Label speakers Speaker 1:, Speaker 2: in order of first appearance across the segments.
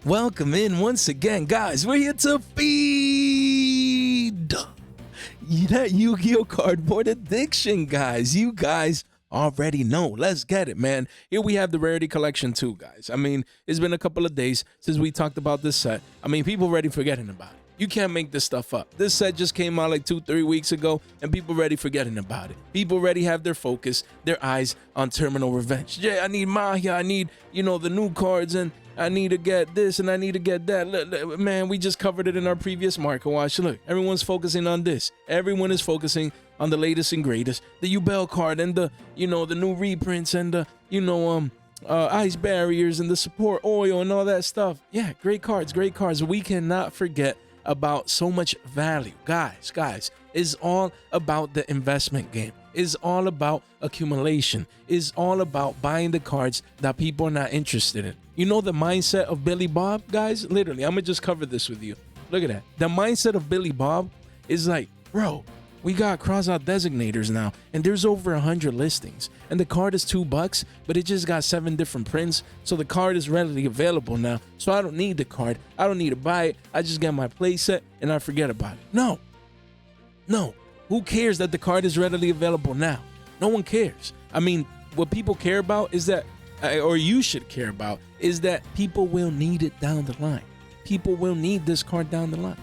Speaker 1: Welcome in once again, guys. We're here to feed that Yu-Gi-Oh cardboard addiction, guys. You guys already know. Let's get it, man. Here we have the Rarity Collection too, guys. I mean, it's been a couple of days since we talked about this set. I mean, people already forgetting about it. You can't make this stuff up. This set just came out like 2-3 weeks ago, and people already forgetting about it. People already have their focus, their eyes on Terminal Revenge. Yeah, I need Maya. I need, the new cards, and I need to get this, and I need to get that. Look, man, we just covered it in our previous market watch. Look, everyone's focusing on this. Everyone is focusing on the latest and greatest. The Yugioh card and the, the new reprints and the, ice barriers and the support oil and all that stuff. Yeah, great cards, great cards. We cannot forget about so much value. Guys, it's all about the investment game. It's all about accumulation. It's all about buying the cards that people are not interested in. You know the mindset of Billy Bob, guys? Literally, I'm gonna just cover this with you. Look at that. The mindset of Billy Bob is like, bro, we got cross-out designators now, and there's over 100 listings, and the card is $2, but it just got 7 different prints, so the card is readily available now, so I don't need the card. I don't need to buy it. I just get my playset, and I forget about it. No. Who cares that the card is readily available now? No one cares. I mean, what people care about is that, or you should care about, is that people will need it down the line. People will need this card down the line.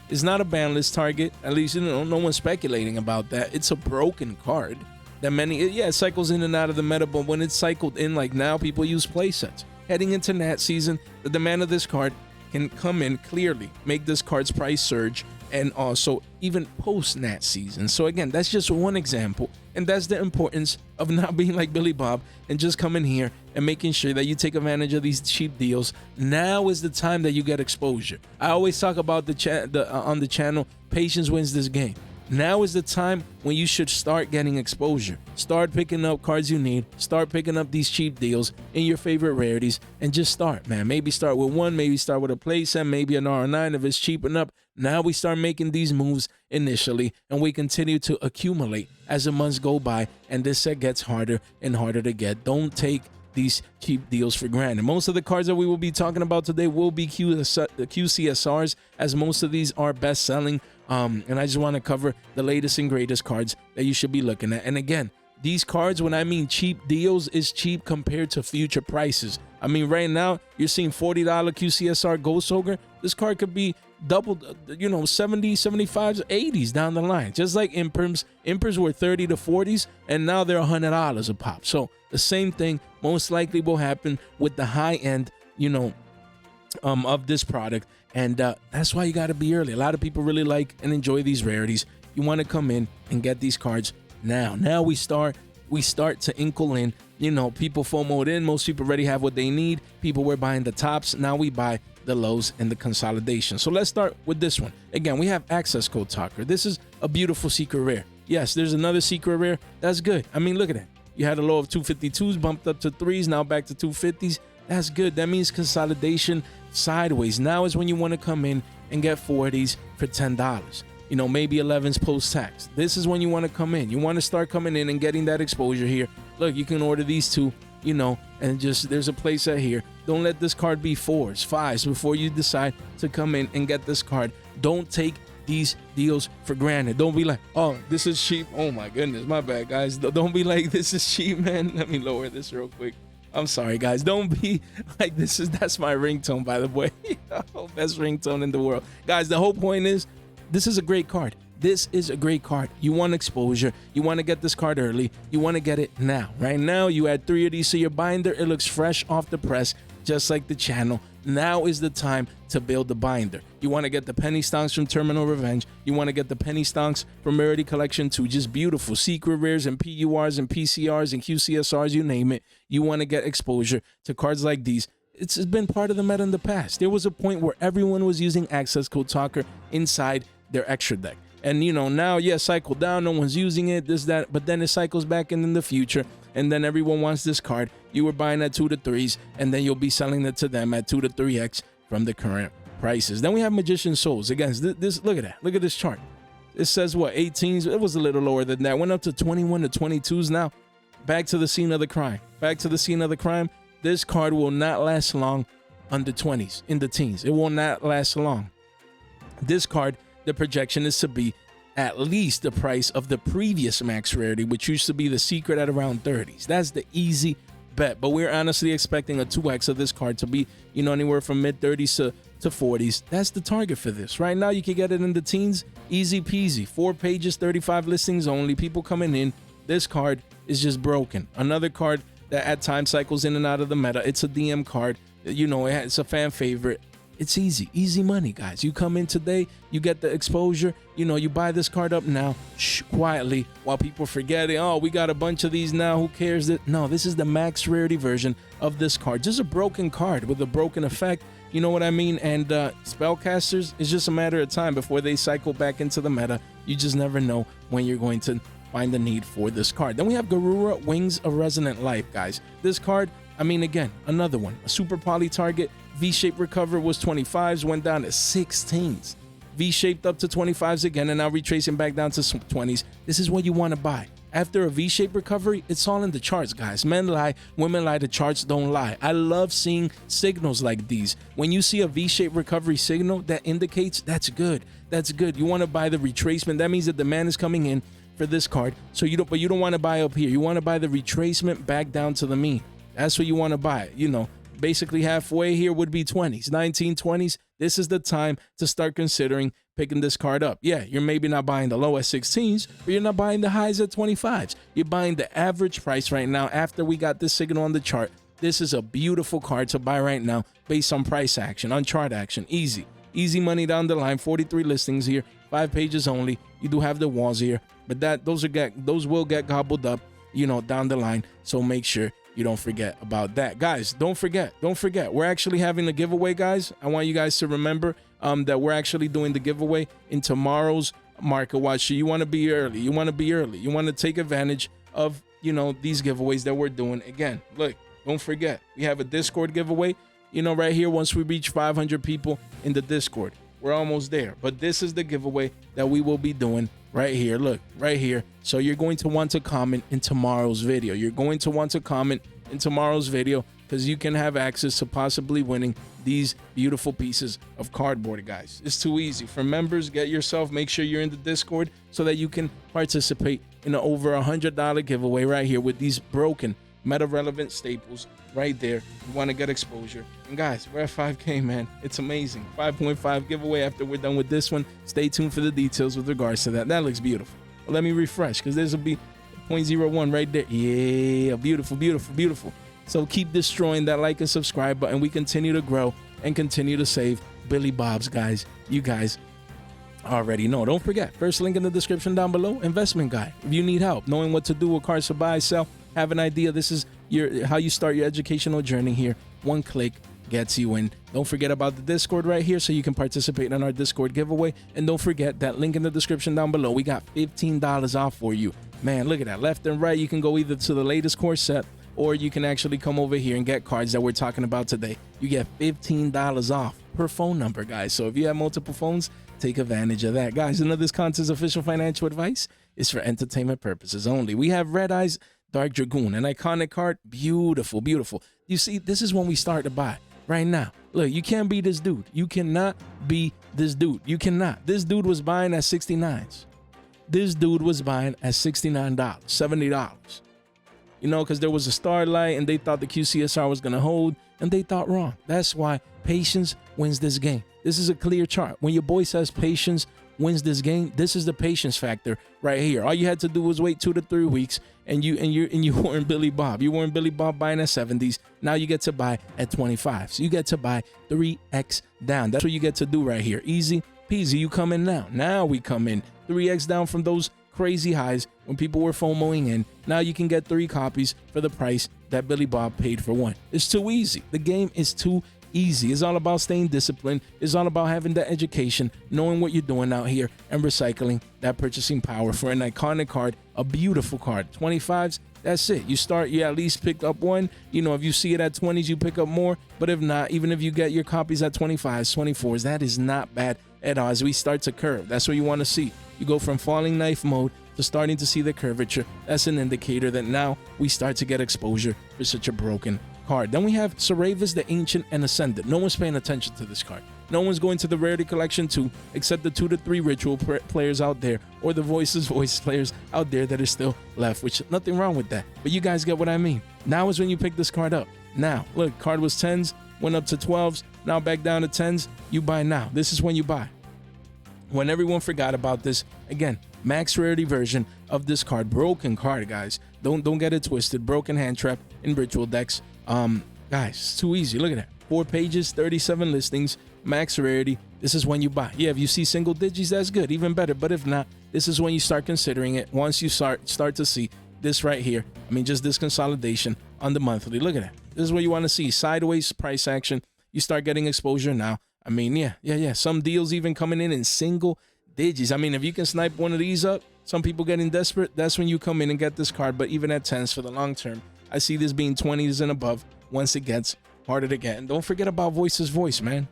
Speaker 1: It's not a banlist target. At least, no one's speculating about that. It's a broken card that it cycles in and out of the meta, but when it's cycled in like now, people use playsets. Heading into Nat season, the demand of this card can come in clearly, make this card's price surge, and also even post Nat season. So again, that's just one example, and that's the importance of not being like Billy Bob and just coming here and making sure that you take advantage of these cheap deals. Now is the time that you get exposure. I always talk about on the channel, patience wins this game. Now is the time when you should start getting exposure. Start picking up cards you need. Start picking up these cheap deals in your favorite rarities, and just start, man. Maybe start with one, maybe start with a playset, maybe an R9 if it's cheap enough. Now we start making these moves initially, and we continue to accumulate as the months go by, and this set gets harder and harder to get. Don't take these cheap deals for granted. Most of the cards that we will be talking about today will be QCSRs, as most of these are best selling. And I just want to cover the latest and greatest cards that you should be looking at. And again, these cards, when I mean cheap deals, is cheap compared to future prices. I mean, right now you're seeing $40 QCSR Ghost Ogre. This card could be doubled, 70, 75s, 80s down the line. Just like Impers were 30 to 40s, and now they're $100 a pop. So the same thing most likely will happen with the high end, of this product. And that's why you got to be early. A lot of people really like and enjoy these rarities. You want to come in and get these cards now. Now we start to inkle in, people FOMO'd in. Most people already have what they need. People were buying the tops. Now we buy the lows and the consolidation. So let's start with this one. Again, we have access code talker. This is a beautiful secret rare. Yes, there's another secret rare. That's good. I mean, look at that. You had a low of 252s, bumped up to 3s, now back to 250s. That's good. That means consolidation sideways. Now is when you want to come in and get 40s for $10. Maybe 11s post-tax. This is when you want to come in. You want to start coming in and getting that exposure here. Look, you can order these two, and just there's a playset here. Don't let this card be 4s, 5s before you decide to come in and get this card. Don't take these deals for granted. Don't be like, oh, this is cheap. Oh my goodness, my bad, guys. Don't be like, this is cheap, man. Let me lower this real quick. I'm sorry, guys. Don't be like, that's my ringtone, by the way. Best ringtone in the world. Guys, the whole point is, this is a great card. This is a great card. You want exposure. You want to get this card early. You want to get it now. Right now, you add 3 of these to your binder. It looks fresh off the press, just like the channel. Now is the time to build the binder. You want to get the penny stonks from Terminal Revenge. You want to get the penny stonks from Rarity Collection 2. Just beautiful secret rares and PURs and PCRs and QCSRs, you name it. You want to get exposure to cards like these. It's been part of the meta in the past. There was a point where everyone was using access code talker inside their extra deck. And now, cycle down, no one's using it, this, that, but then it cycles back in the future, and then everyone wants this card. You were buying at 2 to 3s, and then you'll be selling it to them at 2 to 3x from the current prices. Then we have Magician Souls. Again, this look at that. Look at this chart. It says what, 18s? It was a little lower than that. Went up to 21 to 22s now. Back to the scene of the crime. Back to the scene of the crime. This card will not last long under 20s, in the teens. It will not last long. This card, the projection is to be at least the price of the previous max rarity, which used to be the secret at around 30s. That's the easy bet. But we're honestly expecting a 2x of this card to be, you know, anywhere from mid 30s to 40s. That's the target for this. Right now, you can get it in the teens, easy peasy. 4 pages, 35 listings only, people coming in. This card is just broken. Another card that at times cycles in and out of the meta. It's a DM card. You know, it's a fan favorite. It's easy money, guys. You come in today, you get the exposure, you know, you buy this card up now, quietly, while people forgetting, oh, we got a bunch of these now, who cares? No, this is the max rarity version of this card. Just a broken card with a broken effect, you know what I mean? And spellcasters, it's just a matter of time before they cycle back into the meta. You just never know when you're going to find the need for this card. Then we have Garura, Wings of Resonant Life, guys. This card, I mean, again, another one, a super poly target. V-shaped recover was 25s, went down to 16s. V-shaped up to 25s again, and now retracing back down to some 20s. This is what you want to buy. After a V-shaped recovery, it's all in the charts, guys. Men lie, women lie, the charts don't lie. I love seeing signals like these. When you see a V-shaped recovery signal, that indicates that's good. That's good. You want to buy the retracement. That means that demand is coming in for this card. So you don't want to buy up here. You want to buy the retracement back down to the mean. That's what you want to buy. You know, basically halfway here would be 20s, 1920s. This is the time to start considering picking this card up. Yeah, you're maybe not buying the low at 16s, but you're not buying the highs at 25s. You're buying the average price right now after we got this signal on the chart. This is a beautiful card to buy right now based on price action, on chart action. Easy money down the line. 43 listings here, 5 pages only. You do have the walls here, but those will get gobbled up, you know, down the line. So make sure you don't forget about that, guys. Don't forget, we're actually having a giveaway, guys. I want you guys to remember that we're actually doing the giveaway in tomorrow's market watch. So you want to be early, you want to take advantage of, you know, these giveaways that we're doing. Again, look, don't forget, we have a Discord giveaway, you know, right here. Once we reach 500 people in the Discord, we're almost there, but this is the giveaway that we will be doing right here. Look, right here. So you're going to want to comment in tomorrow's video. Because you can have access to possibly winning these beautiful pieces of cardboard, guys. It's too easy. For members, make sure you're in the Discord so that you can participate in an over $100 giveaway right here with these broken meta relevant staples right there. You want to get exposure. And guys, we're at 5K, man. It's amazing. 5.5 giveaway after we're done with this one. Stay tuned for the details with regards to that. That looks beautiful. Well, let me refresh, because this will be 0.01 right there. Yeah, beautiful. So keep destroying that like and subscribe button. We continue to grow and continue to save Billy Bob's, guys. You guys already know. Don't forget, first link in the description down below, investment guide. If you need help knowing what to do with cards to buy, sell, have an idea, this is how you start your educational journey here. One click gets you in. Don't forget about the Discord right here so you can participate in our Discord giveaway. And don't forget that link in the description down below. We got $15 off for you. Man, look at that. Left and right, you can go either to the latest core set, or you can actually come over here and get cards that we're talking about today. You get $15 off per phone number, guys. So if you have multiple phones, take advantage of that. Guys, none of this content's official financial advice. Is for entertainment purposes only. We have Red Eyes Dark Dragoon, an iconic card. Beautiful. You see, this is when we start to buy right now. Look, you can't be this dude. You cannot be this dude. You cannot. This dude was buying at 69s. This dude was buying at $69, $70. You know, because there was a starlight and they thought the QCSR was going to hold, and they thought wrong. That's why patience wins this game. This is a clear chart. When your boy says patience wins this game, this is the patience factor right here. All you had to do was wait 2 to 3 weeks, and you weren't Billy Bob. You weren't Billy Bob buying at 70s. Now you get to buy at 25s. You get to buy 3x down. That's what you get to do right here. Easy peasy. You come in now. Now we come in 3x down from those crazy highs when people were FOMOing in. Now you can get 3 copies for the price that Billy Bob paid for 1. It's too easy. The game is too easy. It's all about staying disciplined. It's all about having that education, knowing what you're doing out here, and recycling that purchasing power for an iconic card, a beautiful card. 25s, that's it. You at least pick up 1. You know, if you see it at 20s, you pick up more. But if not, even if you get your copies at 25s, 24s, that is not bad at all. As we start to curve, that's what you want to see. You go from falling knife mode to starting to see the curvature. That's an indicator that now we start to get exposure for such a broken card. Then we have Saravis, the Ancient and Ascendant. No one's paying attention to this card. No one's going to the Rarity Collection 2, except the 2 to 3 Ritual players out there, or the Voice players out there that are still left, which nothing wrong with that. But you guys get what I mean. Now is when you pick this card up. Now, look, card was 10s, went up to 12s, now back down to 10s. You buy now. This is when you buy. When everyone forgot about this, again, max rarity version of this card. Broken card, guys. Don't get it twisted. Broken hand trap in Ritual decks. Guys, it's too easy. Look at that. 4 pages, 37 listings, max rarity. This is when you buy. Yeah, if you see single digits, that's good, even better. But if not, this is when you start considering it. Once you start to see this right here, I mean, just this consolidation on the monthly. Look at that. This is what you want to see. Sideways price action. You start getting exposure now. I mean, yeah. Some deals even coming in single digits. I mean, if you can snipe one of these up, some people getting desperate, that's when you come in and get this card. But even at 10s for the long term, I see this being 20s and above once it gets harder to get. And don't forget about Voice, man.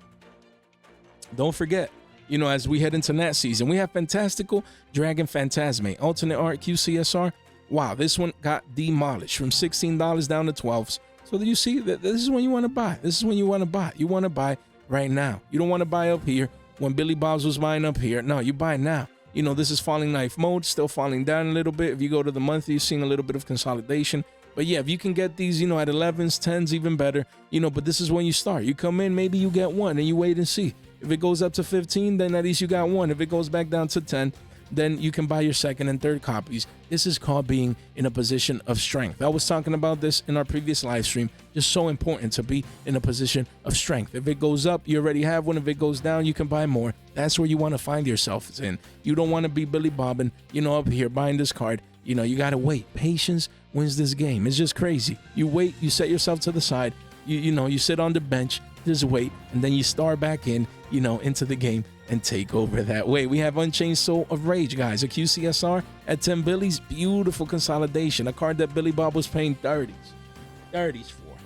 Speaker 1: Don't forget, as we head into that season, we have Fantastical Dragon Phantasme, alternate art QCSR. Wow, this one got demolished from $16 down to 12s. So you see that this is when you want to buy. This is when you want to buy. You want to buy right now. You don't want to buy up here when Billy Bob's was buying up here. No, you buy now. This is falling knife mode, still falling down a little bit. If you go to the monthly, you're seeing a little bit of consolidation. But yeah, if you can get these, at 11s, 10s, even better, but this is when you start. You come in, maybe you get one and you wait and see. If it goes up to 15, then at least you got one. If it goes back down to 10, then you can buy your second and third copies. This is called being in a position of strength. I was talking about this in our previous live stream. Just so important to be in a position of strength. If it goes up, you already have one. If it goes down, you can buy more. That's where you want to find yourself in. You don't want to be Billy Bobbin, up here buying this card. You got to wait. Patience wins this game. It's just crazy. You wait, you set yourself to the side. You sit on the bench, just wait, and then you start back in, into the game and take over that way. We have Unchained Soul of Rage, guys. A QCSR at 10 billies. Beautiful consolidation. A card that Billy Bob was paying 30s for.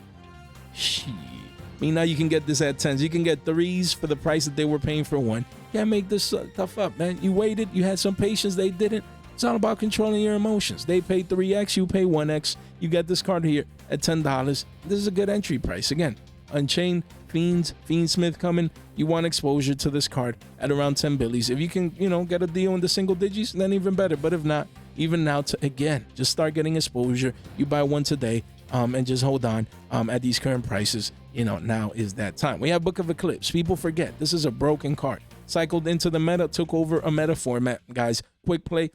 Speaker 1: Shit. I mean, now you can get this at 10s. You can get 3s for the price that they were paying for 1. Can't make this tough up, man. You waited. You had some patience. They didn't. It's all about controlling your emotions. They pay 3x. You pay 1x. You get this card here at $10. This is a good entry price. Again, Unchained, Fiendsmith coming. You want exposure to this card at around 10 billies. If you can, get a deal in the single digits, then even better. But if not, even now, just start getting exposure. You buy one today, and just hold on at these current prices. Now is that time. We have Book of Eclipse. People forget this is a broken card. Cycled into the meta, took over a meta format, guys. Quick play.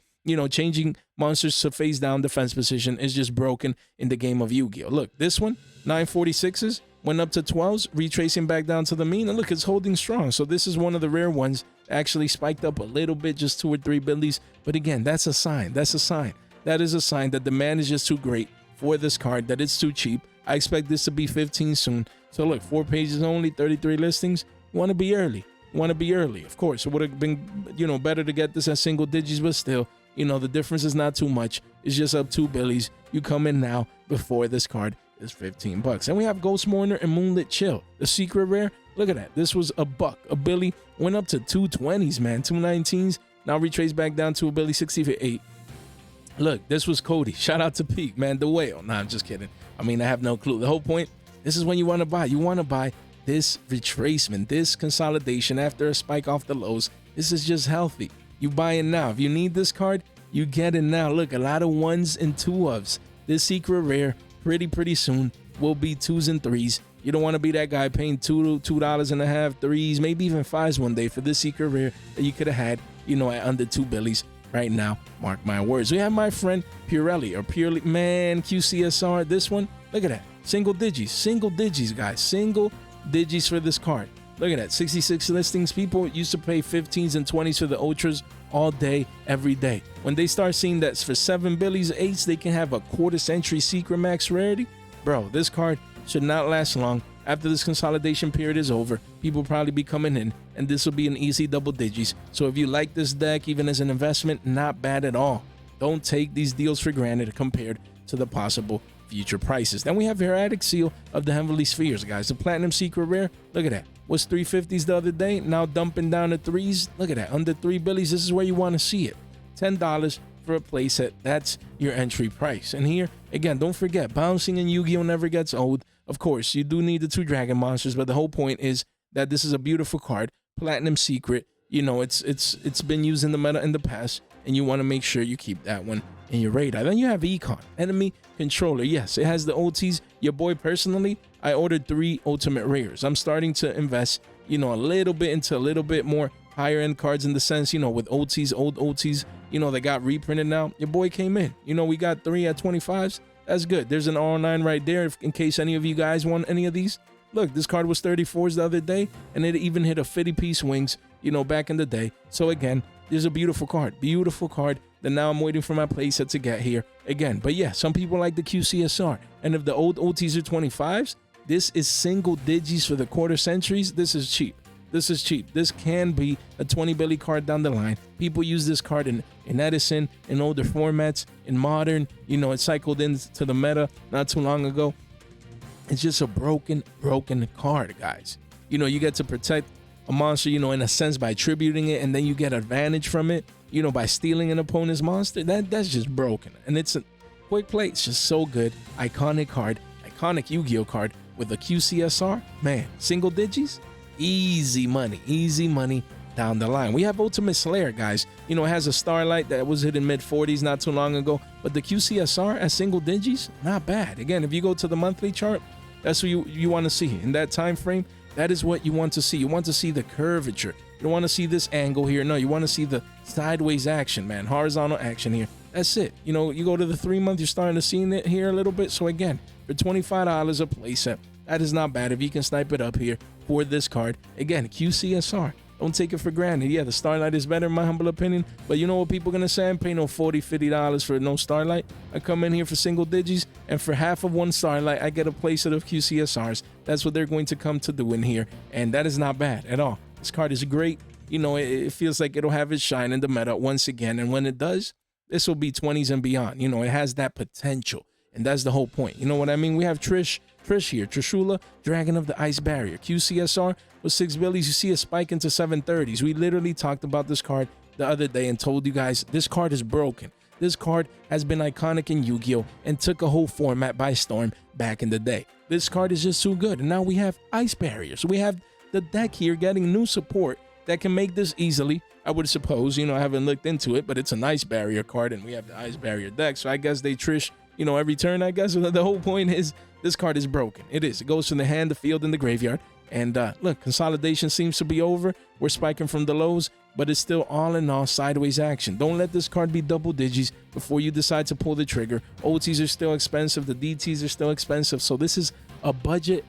Speaker 1: Changing monsters to face down defense position is just broken in the game of Yu-Gi-Oh. Look, this one, 946s, went up to 12s, retracing back down to the mean, and look, it's holding strong. So this is one of the rare ones, actually spiked up a little bit, just 2 or 3 billies. But again, that's a sign. That is a sign that demand is just too great for this card, that it's too cheap. I expect this to be 15 soon. So look, 4 pages only, 33 listings. You want to be early. Of course, it would have been, better to get this at single digits, but still, the difference is not too much. It's just up 2 billies. You come in now before this card is $15. And we have Ghost Mourner and Moonlit Chill. The secret rare, look at that. This was a buck. A billy went up to 220s, man. 219s. Now retraced back down to a billy, 60 for 8. Look, this was Cody. Shout out to Peak, man. The whale. Nah, I'm just kidding. I mean, I have no clue. The whole point, this is when you want to buy. You want to buy this retracement, this consolidation after a spike off the lows. This is just healthy. You buy it now. If you need this card, you get it now. Look, a lot of 1s and 2s. This secret rare pretty soon will be 2s and 3s. You don't want to be that guy paying $2.50, 3s, maybe even 5s one day for this secret rare that you could have had, at under 2 billies right now. Mark my words. We have my friend Purelli, man, QCSR. This one, look at that. Single digits, guys. Single digits for this card. Look at that, 66 listings. People used to pay 15s and 20s for the ultras all day, every day. When they start seeing that for 7 billies, 8s, they can have a quarter century secret max rarity. Bro, this card should not last long. After this consolidation period is over, people will probably be coming in, and this will be an easy double digits. So if you like this deck, even as an investment, not bad at all. Don't take these deals for granted compared to the possible future prices. Then we have Hieratic Seal of the Heavenly Spheres, guys. The Platinum Secret Rare, look at that. Was 350s the other day, now dumping down to 3s. Look at that, under 3 billies. This is where you want to see it. $10 for a playset. That's your entry price. And here, again, don't forget, bouncing in Yu-Gi-Oh never gets old. Of course, you do need the 2 dragon monsters, but the whole point is that this is a beautiful card, platinum secret. You know, it's been used in the meta in the past, and you want to make sure you keep that one in your radar. Then you have Econ, enemy controller. Yes, it has the OTs. Your boy personally, I ordered 3 ultimate rares. I'm starting to invest, you know, a little bit into a little bit more higher end cards in the sense, you know, with OTs, old OTs, you know, they got reprinted now. Your boy came in. You know, we got 3 at 25s. That's good. There's an R9 right there in case any of you guys want any of these. Look, this card was 34s the other day, and it even hit a 50-piece wings, you know, back in the day. So again, there's a beautiful card that now I'm waiting for my playset to get here again. But yeah, some people like the QCSR, and if the old OTs are 25s, this is single digits for the quarter centuries. This is cheap. This is cheap. This can be a 20 Billy card down the line. People use this card in Edison, in older formats, in modern. You know, it cycled into the meta not too long ago. It's just a broken card, guys. You know, you get to protect a monster, you know, in a sense by tributing it, and then you get advantage from it, you know, by stealing an opponent's monster. That's just broken. And it's a quick play. It's just so good. Iconic card, iconic Yu-Gi-Oh card with a QCSR. Man, single digits, easy money down the line. We have Ultimate Slayer, guys. You know, it has a Starlight that was hitting mid-40s not too long ago, but the QCSR at single digits, not bad. Again, if you go to the monthly chart, that's what you want to see in that time frame. That is what you want to see. You want to see the curvature. You don't want to see this angle here. No, you want to see the sideways action, man. Horizontal action here. That's it. You know, you go to the 3-month, you're starting to see it here a little bit. So again, for $25 a playset, that is not bad if you can snipe it up here for this card. Again, QCSR. Don't take it for granted. Yeah, the Starlight is better in my humble opinion, but you know what people gonna say? I'm paying no $40, $50 for no Starlight. I come in here for single digits, and for half of one Starlight, I get a playset of QCSRs. That's what they're going to come to do in here, and that is not bad at all. This card is great. You know, it feels like it'll have its shine in the meta once again, and when it does, this will be 20s and beyond. You know, it has that potential, and that's the whole point. You know what I mean? We have Trish here, Trishula, Dragon of the Ice Barrier. QCSR with 6 billies. You see a spike into 730s. We literally talked about this card the other day and told you guys this card is broken. This card has been iconic in Yu-Gi-Oh! And took a whole format by storm back in the day. This card is just too good. And now we have Ice Barriers. We have the deck here getting new support that can make this easily, I would suppose. You know, I haven't looked into it, but it's an Ice Barrier card, and we have the Ice Barrier deck. So I guess they Trish, you know, every turn, I guess. The whole point is this card is broken. It is. It goes from the hand, the field, and the graveyard. And look, consolidation seems to be over. We're spiking from the lows, but it's still all in all sideways action. Don't let this card be double digits before you decide to pull the trigger. OTs are still expensive. The DTs are still expensive. So this is a budget,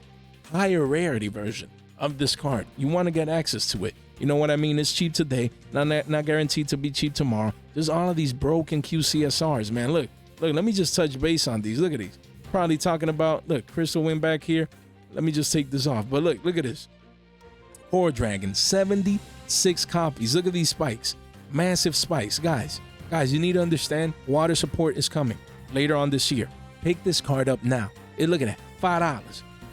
Speaker 1: higher rarity version of this card. You want to get access to it. You know what I mean? It's cheap today, not guaranteed to be cheap tomorrow. There's all of these broken QCSRs, man. Look, let me just touch base on these. Look at these. Probably talking about, look, Crystal Wind back here. Let me just take this off. But look at this. Horror Dragon, 76 copies. Look at these spikes. Massive spikes. Guys, you need to understand water support is coming later on this year. Pick this card up now. Hey, look at that.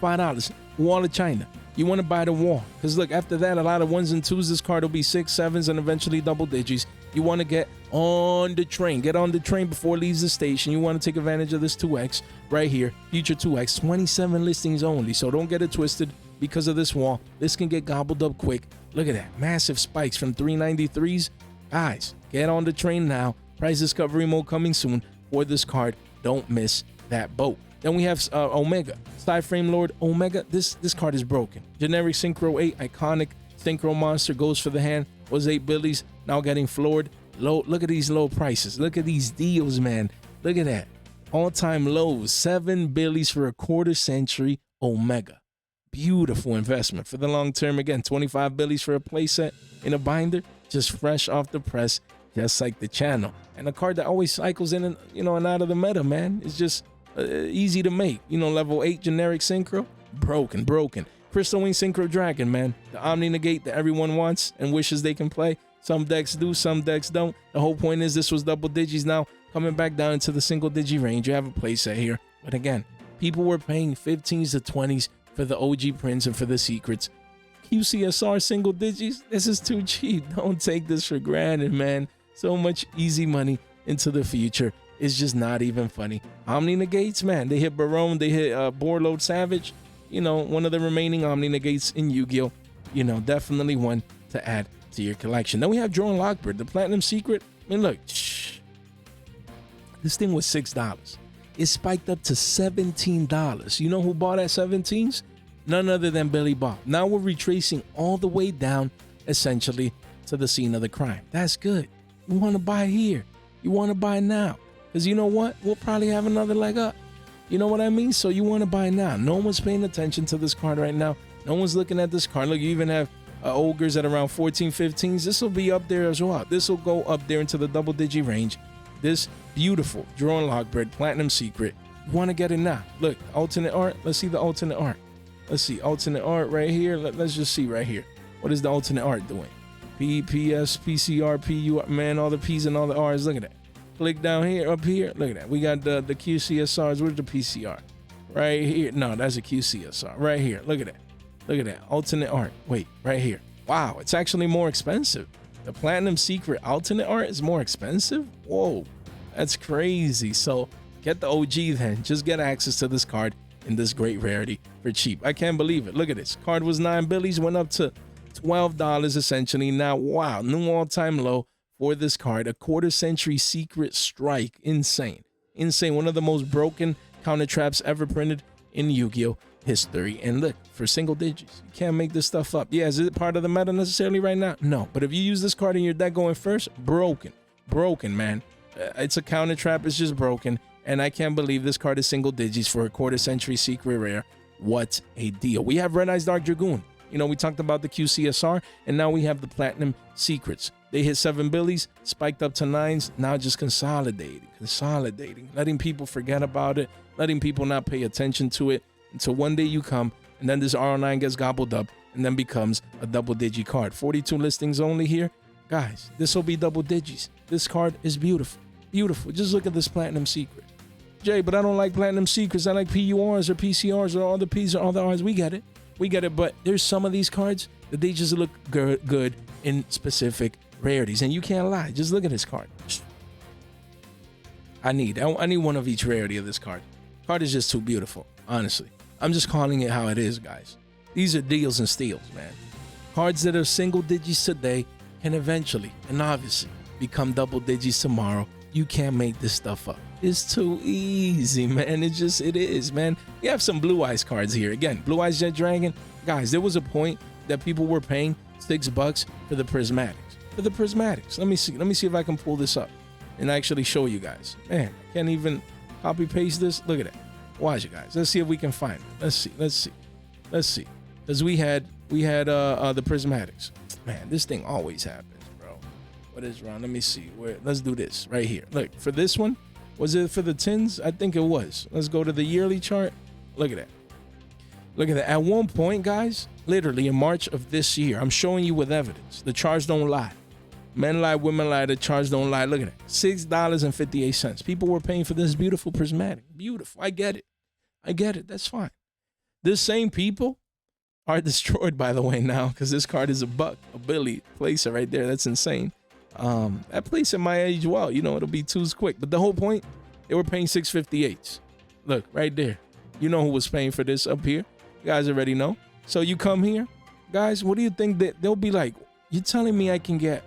Speaker 1: $5. Wall of China. You want to buy the wall. Because look, after that, a lot of 1s and 2s. This card will be 6, 7s, and eventually double digits. You want to get on the train. Get on the train before it leaves the station. You want to take advantage of this 2X right here. Future 2X. 27 listings only. So don't get it twisted because of this wall. This can get gobbled up quick. Look at that. Massive spikes from 393s. Guys, get on the train now. Price discovery mode coming soon for this card. Don't miss that boat. Then we have Omega. Frame Lord Omega. This card is broken. Generic Synchro 8. Iconic Synchro monster. Goes for the hand. Was 8 billies. Now getting floored. Low. Look at these low prices. Look at these deals, man. Look at that. All-time lows. 7 billies for a quarter century Omega. Beautiful investment for the long term. Again, 25 billies for a playset in a binder. Just fresh off the press. Just like the channel. And a card that always cycles in and, you know, and out of the meta, man. It's just easy to make. You know, level 8 generic synchro. Broken. Crystal Wing Synchro Dragon, man. The Omni Negate that everyone wants and wishes they can play. Some decks do, some decks don't. The whole point is this was double digits. Now coming back down into the single digi range. You have a playset here. But again, people were paying 15s to 20s for the OG prints and for the secrets. QCSR single digits, this is too cheap. Don't take this for granted, man. So much easy money into the future. It's just not even funny. Omni negates, man. They hit Barone, they hit Borload Savage. You know, one of the remaining Omni negates in Yu-Gi-Oh. You know, definitely one to add to your collection. Then we have Drone Lockbird, the Platinum Secret. I mean, look, this thing was $6. It spiked up to $17. You know who bought at 17s? None other than Billy Bob. Now we're retracing all the way down, essentially, to the scene of the crime. That's good. You want to buy here. You want to buy now. Because you know what? We'll probably have another leg up. You know what I mean? So you want to buy now. No one's paying attention to this card right now. No one's looking at this card. Look, you even have Ogres at around 14, 15s. This will be up there as well. This will go up there into the double-digit range. This beautiful Drone Lockbird Platinum Secret. You want to get it now. Look, alternate art. Let's see the alternate art. Let's see. Alternate art right here. Let's just see right here. What is the alternate art doing? P, PS, PCR, PU. Man, all the P's and all the R's. Look at that. Click down here, up here. Look at that. We got the QCSRs. Where's the PCR? Right here. No, that's a QCSR. Right here. Look at that. Look at that. Alternate art. Wait, right here. Wow, it's actually more expensive. The Platinum Secret alternate art is more expensive? Whoa, that's crazy. So get the OG then. Just get access to this card in this great rarity for cheap. I can't believe it. Look at this. Card was $9 billies, went up to $12 essentially. Now, wow, new all-time low for this card. A quarter-century secret strike. Insane. Insane. One of the most broken counter traps ever printed in Yu-Gi-Oh! History. And look, for single digits, you can't make this stuff up. Yeah, is it part of the meta necessarily right now? No, but if you use this card in your deck going first, broken, man. It's a counter trap. It's just broken, and I can't believe this card is single digits for a quarter-century secret rare. What a deal. We have Red Eyes Dark Dragoon. You know, we talked about the QCSR, and now we have the Platinum Secrets. They hit 7 billies, spiked up to 9s, now just consolidating, letting people forget about it, letting people not pay attention to it. Until one day you come, and then this R9 gets gobbled up, and then becomes a double-digi card. 42 listings only here. Guys, this will be double digits. This card is beautiful. Beautiful. Just look at this Platinum Secret. Jay, but I don't like Platinum Secrets. I like PURs or PCRs or all the P's or all the R's. We get it. But there's some of these cards that they just look good in specific rarities. And you can't lie. Just look at this card. I need one of each rarity of this card. Card is just too beautiful, honestly. I'm just calling it how it is, guys. These are deals and steals, man. Cards that are single digits today can eventually and obviously become double digits tomorrow. You can't make this stuff up. It's too easy, man. It is, man. We have some Blue Eyes cards here. Again, Blue Eyes Jet Dragon. Guys, there was a point that people were paying $6 for the prismatics. Let me see if I can pull this up and actually show you guys. Man, I can't even copy paste this. Look at that. Watch it, guys. Let's see if we can find it. Let's see. Because we had the prismatics. Man, this thing always happens, bro. What is wrong? Let me see. Let's do this right here. Look, for this one, was it for the tins? I think it was. Let's go to the yearly chart. Look at that. Look at that. At one point, guys, literally in March of this year, I'm showing you with evidence. The charts don't lie. Men lie, women lie, the charts don't lie. Look at that. $6.58. People were paying for this beautiful prismatic. Beautiful. I get it. That's fine. This same people are destroyed, by the way, now, because this card is $1. A Billy placer right there. That's insane. That placer might age well. You know, it'll be twos quick. But the whole point, they were paying $6.58. Look, right there. You know who was paying for this up here. You guys already know. So you come here. Guys, what do you think that they'll be like? You're telling me I can get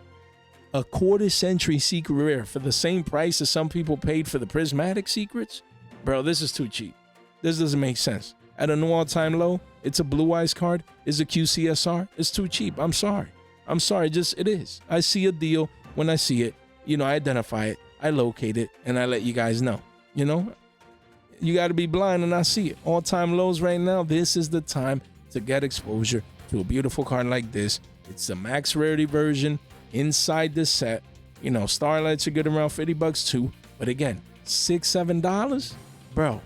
Speaker 1: a quarter-century secret rare for the same price as some people paid for the prismatic secrets? Bro, this is too cheap. This doesn't make sense. At a new all-time low, it's a Blue Eyes card. It's a QCSR. It's too cheap. I'm sorry. It is. I see a deal when I see it. You know, I identify it. I locate it. And I let you guys know. You know? You got to be blind and not see it. All-time lows right now. This is the time to get exposure to a beautiful card like this. It's the max rarity version. Inside this set, you know, Starlights are good around $50 too. But again, $6-7, bro.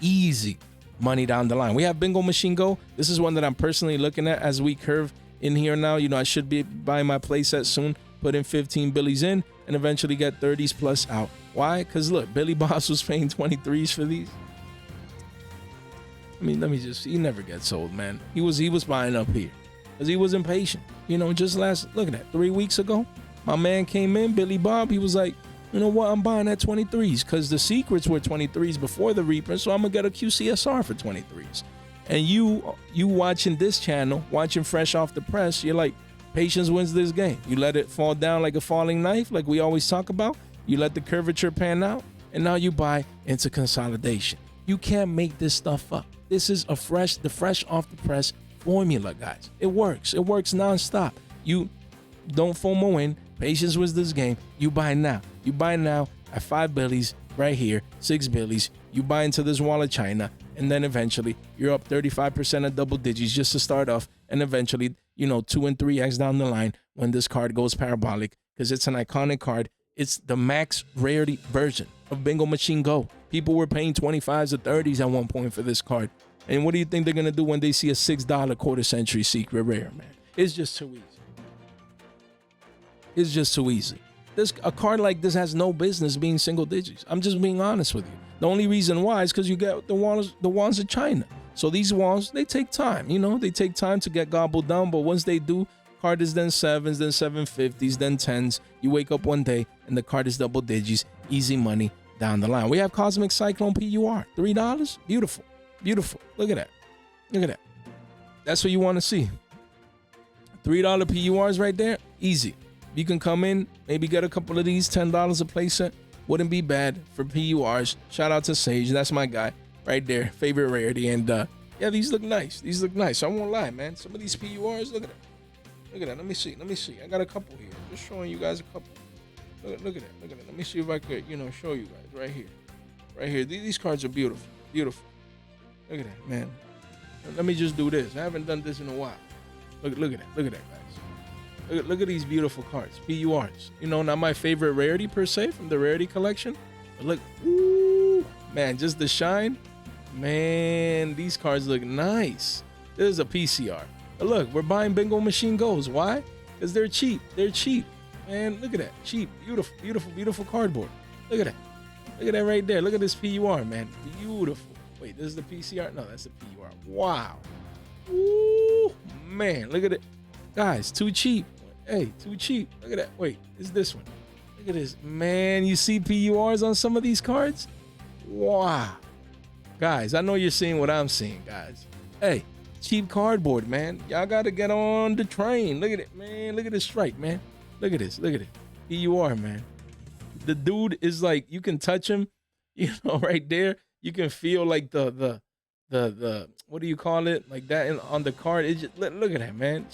Speaker 1: Easy money down the line. We have Bingo Machine Go. This is one that I'm personally looking at as we curve in here now. You know, I should be buying my playset soon. Put in 15 billies in and eventually get 30s plus out. Why? Because look, Billy Boss was paying 23s for these. I mean, he never gets old, man. He was buying up here because he was impatient. You know, look at that. 3 weeks ago, my man came in, Billy Bob. He was like, You know what? I'm buying at 23s because the secrets were 23s before the reprint, so I'm gonna get a QCSR for 23s. And you watching this channel, watching fresh off the press, you're like, patience wins this game. You let it fall down like a falling knife, like we always talk about. You let the curvature pan out, and now you buy into consolidation. You can't make this stuff up. This is the fresh off the press formula, guys. It works. It works nonstop. You don't FOMO in. Patience wins this game. You buy now. You buy now at 5 billies right here, 6 billies. You buy into this wall of China, and then eventually you're up 35% at double digits just to start off, and eventually, 2 and 3x down the line when this card goes parabolic, because it's an iconic card. It's the max rarity version of Bingo Machine Go. People were paying 25s or 30s at one point for this card. And what do you think they're going to do when they see a $6 quarter century secret rare, man? It's just too easy. It's just too easy. A card like this has no business being single digits. I'm just being honest with you. The only reason why is because you get the wands of China. So these wands, they take time. They take time to get gobbled down. But once they do, card is then 7s, then 750s, then 10s. You wake up one day and the card is double digits. Easy money down the line. We have Cosmic Cyclone PUR. $3. Beautiful. Beautiful. Look at that. Look at that. That's what you want to see. $3 PURs right there. Easy. You can come in, maybe get a couple of these, $10 a playset. Wouldn't be bad for PURs. Shout out to Sage. That's my guy right there. Favorite rarity. And yeah, these look nice. These look nice. I won't lie, man. Some of these PURs, look at that. Look at that. Let me see. I got a couple here. Just showing you guys a couple. Look at that. Look at that. Let me see if I could, show you guys right here. Right here. These cards are beautiful. Beautiful. Look at that, man. Let me just do this. I haven't done this in a while. Look at that. Look at that, guys. Look at these beautiful cards. PURs. Not my favorite rarity per se from the rarity collection. But look. Ooh, man, just the shine. Man, these cards look nice. This is a PCR. But look, we're buying Bingo Machine Goes. Why? Because they're cheap. They're cheap. Man, look at that. Cheap. Beautiful, beautiful, beautiful cardboard. Look at that. Look at that right there. Look at this PUR, man. Beautiful. Wait, this is the PCR? No, that's the PUR. Wow. Ooh, man. Look at it. Guys, too cheap. Hey, too cheap. Look at that. Wait, it's this one. Look at this. Man, you see PURs on some of these cards? Wow. Guys, I know you're seeing what I'm seeing, guys. Hey, cheap cardboard, man. Y'all got to get on the train. Look at it, man. Look at this strike, man. Look at this. Look at it. PUR, man. The dude is like, you can touch him, right there. You can feel like the what do you call it? Like that on the card. It just, look at that, man.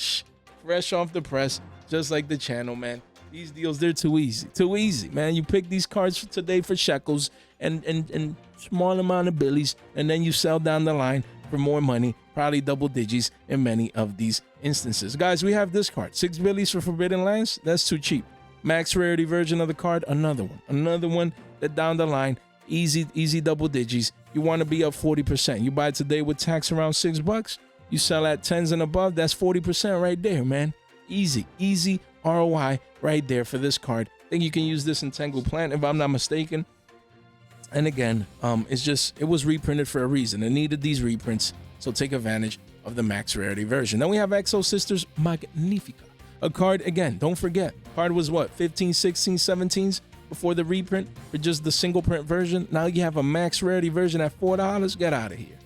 Speaker 1: Fresh off the press, just like the channel, man. These deals, they're too easy. Too easy, man. You pick these cards for today for shekels and small amount of billies, and then you sell down the line for more money, probably double digits in many of these instances. Guys, we have this card. 6 billies for Forbidden Lands. That's too cheap. Max rarity version of the card. Another one that down the line, easy double digits. You want to be up 40%. You buy today with tax around $6. You sell at 10s and above. That's 40% right there, man. Easy ROI right there for this card. I think you can use this in Tengu Plant if I'm not mistaken. And again, it was reprinted for a reason. It needed these reprints, so take advantage of the max rarity version. Then we have Exo Sisters Magnifica. A card, again, don't forget, card was what, 15, 16, 17s before the reprint for just the single print version. Now you have a max rarity version at $4. Get out of here.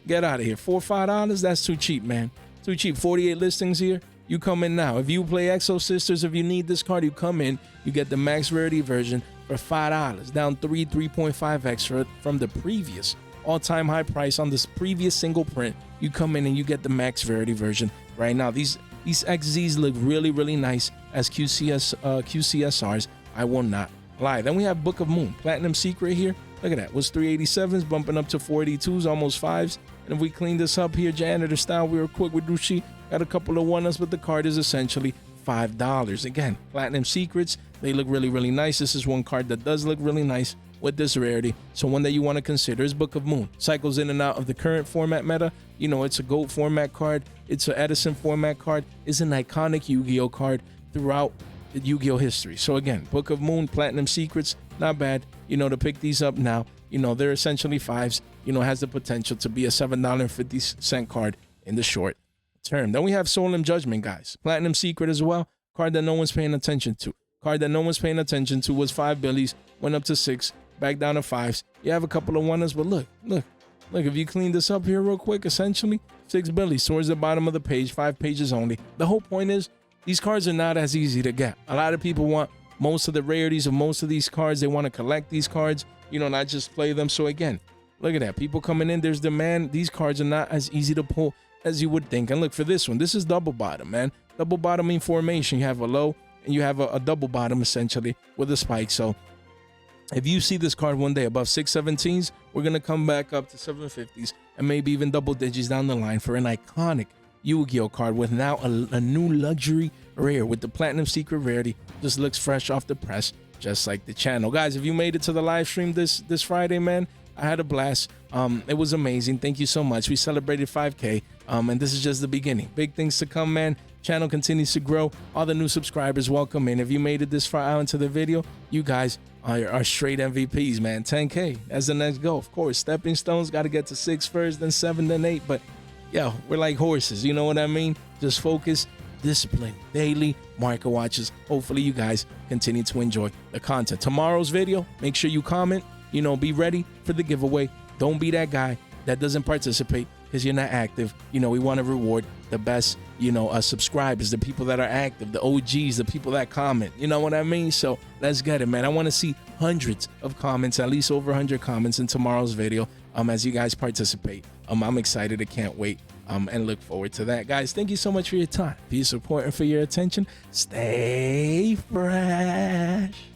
Speaker 1: Get out of here. $4 or $5, that's too cheap, man. Too cheap. 48 listings here. You come in now. If you play Exo Sisters, if you need this card, you come in, you get the max rarity version for $5, down 3.5x from the previous all-time high price on this previous single print. You come in and you get the max rarity version right now. These XZs look really nice as QCSRs. I will not lie. Then we have Book of Moon, Platinum Secret here. Look at that. Was 387s, bumping up to 482s, almost 5s. And if we clean this up here, janitor style, we were quick with Rushi. Got a couple of one-ups, but the card is essentially $5. Again, Platinum Secrets, they look really nice. This is one card that does look really nice with this rarity. So one that you want to consider is Book of Moon. Cycles in and out of the current format meta. It's a GOAT format card. It's an Edison format card. It's an iconic Yu-Gi-Oh card throughout the Yu-Gi-Oh history. So again, Book of Moon, Platinum Secrets, not bad. To pick these up now. They're essentially 5s. Has the potential to be a $7.50 card in the short term. Then we have Solemn Judgment, guys. Platinum Secret as well. Card that no one's paying attention to. Card that no one's paying attention to was 5 billies, went up to 6, back down to 5s. You have a couple of ones, but look, if you clean this up here real quick, essentially 6 billies towards the bottom of the page, 5 pages only. The whole point is these cards are not as easy to get. A lot of people want most of the rarities of most of these cards. They want to collect these cards, you know, not just play them. So again, look at that. People coming in, there's demand. These cards are not as easy to pull as you would think. And look, for this one, this is double bottom, man. Double bottoming formation. You have a low and you have a double bottom essentially with a spike. So if you see this card one day above 617s, we're going to come back up to 750s and maybe even double digits down the line for an iconic Yu-Gi-Oh card with now a new luxury rare with the platinum secret rarity. Just looks fresh off the press, just like the channel. Guys, if you made it to the live stream this Friday, man, I had a blast. It was amazing. Thank you so much. We celebrated 5K, and this is just the beginning. Big things to come, man. Channel continues to grow. All the new subscribers, welcome in. If you made it this far out into the video, you guys are straight MVPs, man. 10K as the next goal. Of course, stepping stones, got to get to 6 first, then 7, then 8. But yo, we're like horses, you know what I mean? Just focus, discipline, daily market watches. Hopefully you guys continue to enjoy the content. Tomorrow's video, make sure you comment, you know, be ready for the giveaway. Don't be that guy that doesn't participate because you're not active. You know, we want to reward the best, you know, subscribers, the people that are active, the OGs, the people that comment, you know what I mean? So let's get it, man. I want to see hundreds of comments, at least over 100 comments in tomorrow's video as you guys participate. I'm excited. I can't wait and look forward to that. Guys, thank you so much for your time, for your support, and for your attention. Stay fresh.